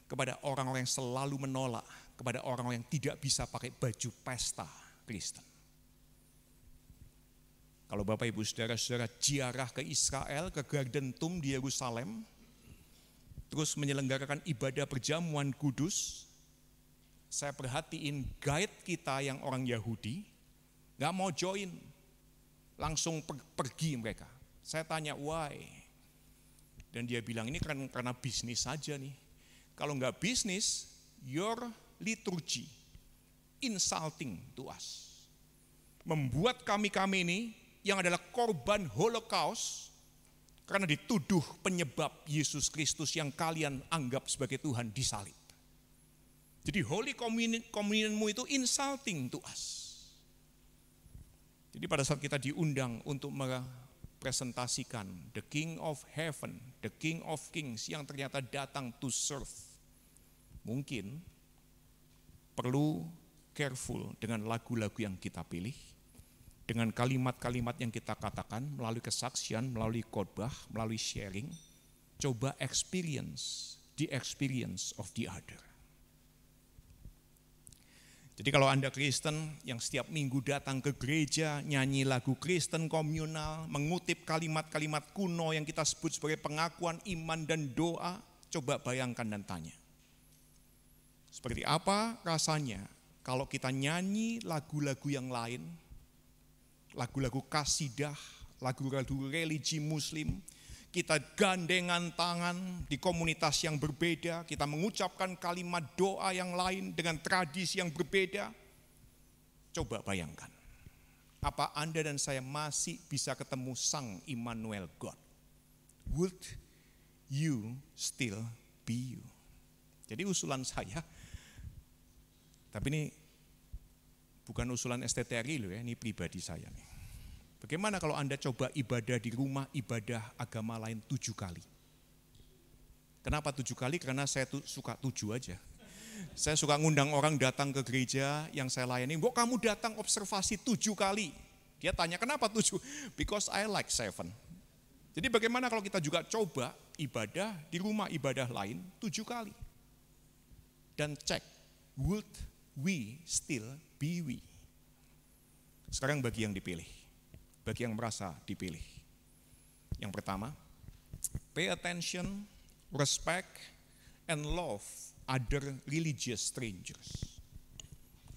[SPEAKER 1] kepada orang-orang yang selalu menolak, kepada orang-orang yang tidak bisa pakai baju pesta Kristen. Kalau Bapak Ibu Saudara-saudara ziarah ke Israel, ke Garden Tomb di Yerusalem, terus menyelenggarakan ibadah perjamuan kudus, saya perhatiin guide kita yang orang Yahudi, gak mau join, langsung pergi mereka. Saya tanya why, dan dia bilang ini karena bisnis saja nih. Kalau nggak bisnis, your liturgy insulting to us, membuat kami ini yang adalah korban Holocaust karena dituduh penyebab Yesus Kristus yang kalian anggap sebagai Tuhan disalib. Jadi Holy Communionmu itu insulting to us. Jadi pada saat kita diundang untuk merepresentasikan the King of Heaven, the King of Kings yang ternyata datang to serve, mungkin perlu careful dengan lagu-lagu yang kita pilih, dengan kalimat-kalimat yang kita katakan melalui kesaksian, melalui khotbah, melalui sharing. Coba experience the experience of the other. Jadi kalau Anda Kristen yang setiap minggu datang ke gereja, nyanyi lagu Kristen komunal, mengutip kalimat-kalimat kuno yang kita sebut sebagai pengakuan iman dan doa, coba bayangkan dan tanya. Seperti apa rasanya kalau kita nyanyi lagu-lagu yang lain, lagu-lagu kasidah, lagu-lagu religi Muslim, kita gandengan tangan di komunitas yang berbeda, kita mengucapkan kalimat doa yang lain dengan tradisi yang berbeda. Coba bayangkan, apa Anda dan saya masih bisa ketemu Sang Immanuel God? Would you still be you? Jadi usulan saya, tapi ini bukan usulan STTRI loh ya, ini pribadi saya nih. Bagaimana kalau Anda coba ibadah di rumah ibadah agama lain 7 kali? Kenapa 7 kali? Karena saya suka 7 aja. Saya suka ngundang orang datang ke gereja yang saya layani. Kok kamu datang observasi 7 kali? Dia tanya kenapa 7? Because I like 7. Jadi bagaimana kalau kita juga coba ibadah di rumah ibadah lain 7 kali? Dan cek, would we still be we? Sekarang bagi yang dipilih. Bagi yang merasa dipilih. Yang pertama, pay attention, respect, and love other religious strangers.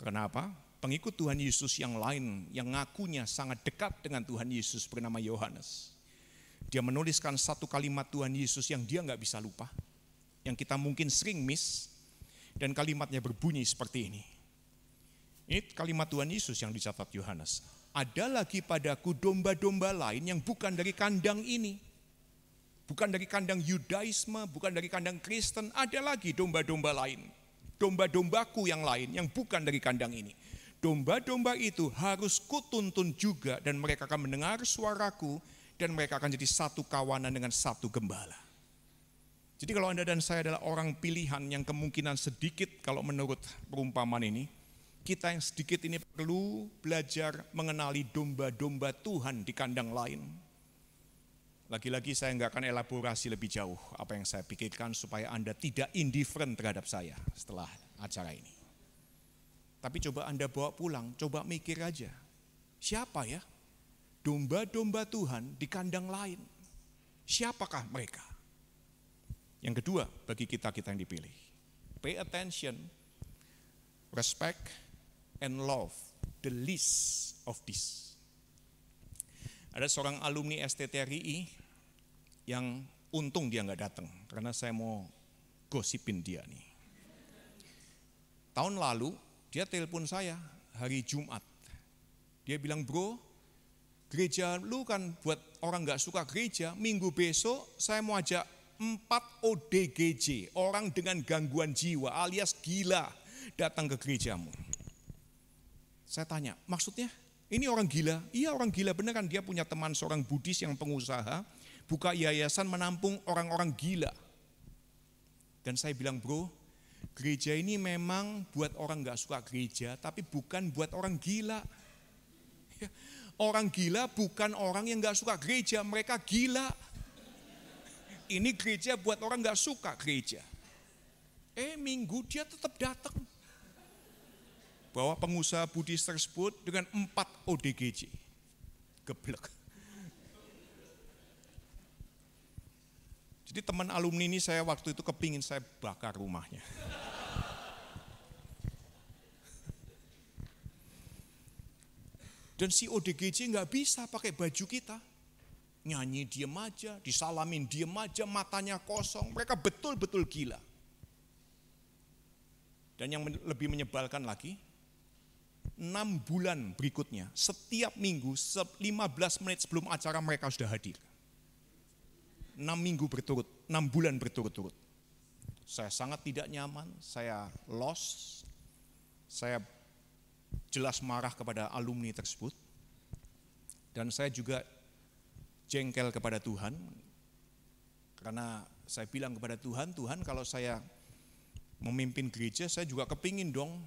[SPEAKER 1] Kenapa? Pengikut Tuhan Yesus yang lain yang ngakunya sangat dekat dengan Tuhan Yesus bernama Yohanes. Dia menuliskan satu kalimat Tuhan Yesus yang dia nggak bisa lupa, yang kita mungkin sering miss, dan kalimatnya berbunyi seperti ini. Ini kalimat Tuhan Yesus yang dicatat Yohanes. Ada lagi padaku domba-domba lain yang bukan dari kandang ini. Bukan dari kandang Yudaisme, bukan dari kandang Kristen. Ada lagi domba-domba lain. Domba-dombaku yang lain yang bukan dari kandang ini. Domba-domba itu harus kutuntun juga, dan mereka akan mendengar suaraku, dan mereka akan jadi satu kawanan dengan satu gembala. Jadi kalau Anda dan saya adalah orang pilihan yang kemungkinan sedikit, kalau menurut perumpamaan ini, kita yang sedikit ini perlu belajar mengenali domba-domba Tuhan di kandang lain. Lagi-lagi saya nggak akan elaborasi lebih jauh apa yang saya pikirkan supaya Anda tidak indifferent terhadap saya setelah acara ini. Tapi coba Anda bawa pulang, coba mikir aja. Siapa ya domba-domba Tuhan di kandang lain? Siapakah mereka? Yang kedua, bagi kita yang dipilih, pay attention, respect, and love the least of this. Ada seorang alumni STTRI yang untung dia nggak datang, karena saya mau gosipin dia nih. Tahun lalu dia telepon saya hari Jumat. Dia bilang, bro, gereja lu kan buat orang nggak suka gereja. Minggu besok saya mau ajak 4 ODGJ, orang dengan gangguan jiwa alias gila, datang ke gerejamu. Saya tanya, maksudnya ini orang gila? Iya, orang gila beneran. Dia punya teman seorang Buddhis yang pengusaha, buka yayasan menampung orang-orang gila. Dan saya bilang, bro, gereja ini memang buat orang gak suka gereja, tapi bukan buat orang gila. Orang gila bukan orang yang gak suka gereja, mereka gila. Ini gereja buat orang gak suka gereja. Minggu dia tetap datang. Bahwa pengusaha Buddhis tersebut dengan 4 ODGJ. Geblek. Jadi teman alumni ini saya waktu itu kepingin saya bakar rumahnya. Dan si ODGJ nggak bisa pakai baju kita. Nyanyi diem aja, disalamin diem aja, matanya kosong. Mereka betul-betul gila. Dan yang lebih menyebalkan lagi, 6 bulan berikutnya, setiap minggu 15 menit sebelum acara mereka sudah hadir. 6 minggu berturut, 6 bulan berturut-turut. Saya sangat tidak nyaman, saya lost, saya jelas marah kepada alumni tersebut. Dan saya juga jengkel kepada Tuhan, karena saya bilang kepada Tuhan, Tuhan kalau saya memimpin gereja, saya juga kepingin dong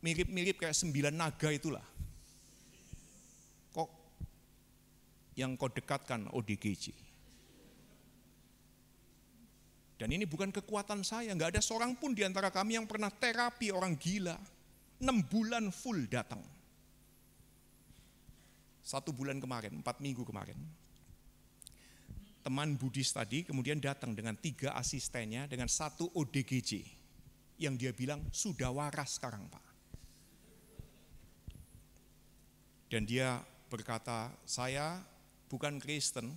[SPEAKER 1] mirip-mirip kayak 9 naga itulah. Kok yang kau dekatkan ODGJ. Dan ini bukan kekuatan saya, nggak ada seorang pun di antara kami yang pernah terapi orang gila. 6 bulan full datang. 1 bulan kemarin, 4 minggu kemarin, teman Buddhis tadi kemudian datang dengan 3 asistennya dengan 1 ODGJ yang dia bilang sudah waras sekarang, Pak. Dan dia berkata, saya bukan Kristen,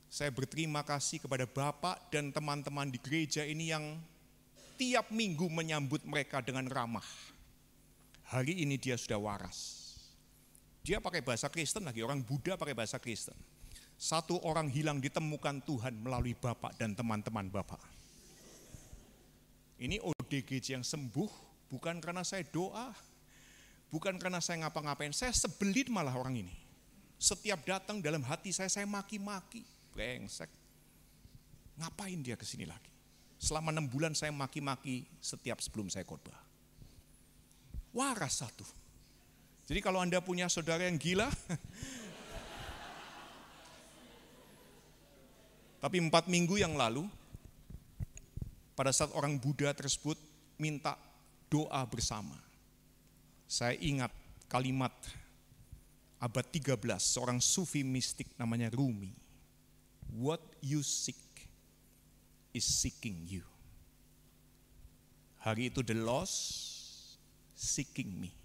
[SPEAKER 1] saya berterima kasih kepada Bapak dan teman-teman di gereja ini yang tiap minggu menyambut mereka dengan ramah. Hari ini dia sudah waras. Dia pakai bahasa Kristen lagi, orang Buddha pakai bahasa Kristen. 1 orang hilang ditemukan Tuhan melalui Bapak dan teman-teman Bapak. Ini ODGJ yang sembuh bukan karena saya doa, bukan karena saya ngapa-ngapain, saya sebelin malah orang ini. Setiap datang dalam hati saya maki-maki, brengsek. Ngapain dia kesini lagi? Selama 6 bulan saya maki-maki setiap sebelum saya khotbah. Waras 1. Jadi kalau Anda punya saudara yang gila, tapi 4 minggu yang lalu, pada saat orang Buddha tersebut minta doa bersama, saya ingat kalimat abad 13, seorang sufi mistik namanya Rumi. What you seek is seeking you. Hari itu the lost seeking me.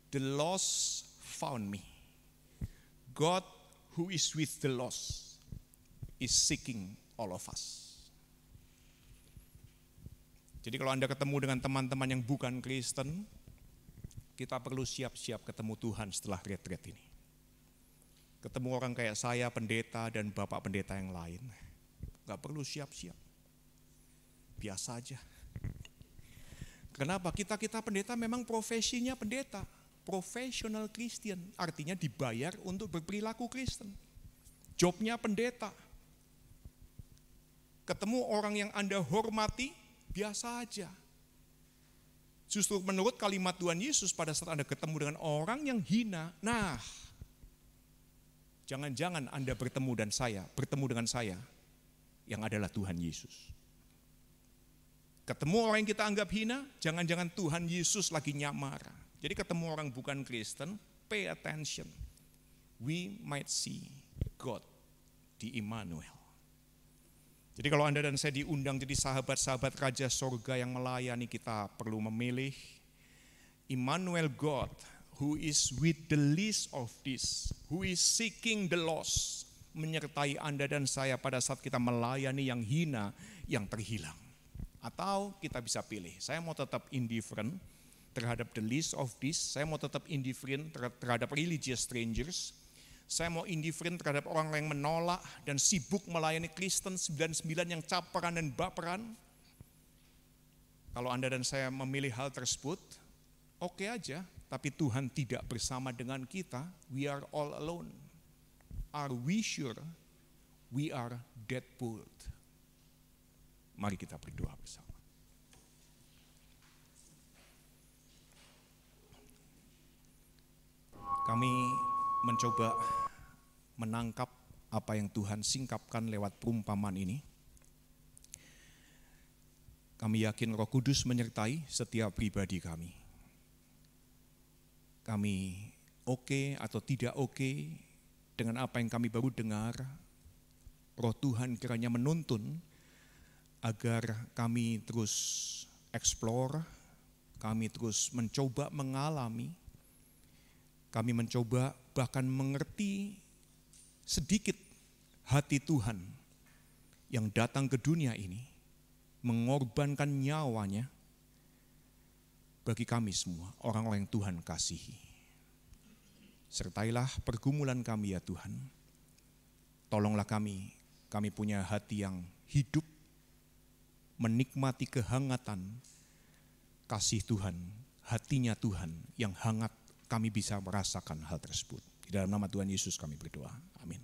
[SPEAKER 1] The lost found me. God who is with the lost is seeking all of us. Jadi kalau Anda ketemu dengan teman-teman yang bukan Kristen, kita perlu siap-siap ketemu Tuhan setelah retreat ini. Ketemu orang kayak saya, pendeta dan bapak pendeta yang lain, gak perlu siap-siap, biasa aja. Kenapa? Kita pendeta memang profesinya pendeta, profesional Kristen, artinya dibayar untuk berperilaku Kristen. Jobnya pendeta. Ketemu orang yang Anda hormati, biasa aja. Justru menurut kalimat Tuhan Yesus, pada saat Anda ketemu dengan orang yang hina, nah, jangan-jangan Anda bertemu dengan saya, yang adalah Tuhan Yesus. Ketemu orang yang kita anggap hina, jangan-jangan Tuhan Yesus lagi nyamar. Jadi ketemu orang bukan Kristen, pay attention. We might see God, di Immanuel. Jadi kalau Anda dan saya diundang jadi sahabat-sahabat Raja Sorga yang melayani, kita perlu memilih Immanuel God, who is with the least of this, who is seeking the lost, menyertai Anda dan saya pada saat kita melayani yang hina, yang terhilang. Atau kita bisa pilih, saya mau tetap indifferent terhadap the least of this, saya mau tetap indifferent terhadap religious strangers, saya mau indifferent terhadap orang yang menolak dan sibuk melayani Kristen 99 yang caperan dan baperan. Kalau Anda dan saya memilih hal tersebut, oke aja, tapi Tuhan tidak bersama dengan kita, we are all alone. Are we sure we are dead poor? Mari kita berdoa bersama. Kami mencoba menangkap apa yang Tuhan singkapkan lewat perumpamaan ini. Kami yakin Roh Kudus menyertai setiap pribadi kami. Kami oke atau tidak oke dengan apa yang kami baru dengar. Roh Tuhan kiranya menuntun agar kami terus explore, kami terus mencoba mengalami, kami mencoba bahkan mengerti sedikit hati Tuhan yang datang ke dunia ini, mengorbankan nyawanya bagi kami semua, orang-orang yang Tuhan kasihi. Sertailah pergumulan kami ya Tuhan. Tolonglah kami punya hati yang hidup, menikmati kehangatan kasih Tuhan, hatinya Tuhan yang hangat, kami bisa merasakan hal tersebut. Di dalam nama Tuhan Yesus kami berdoa. Amin.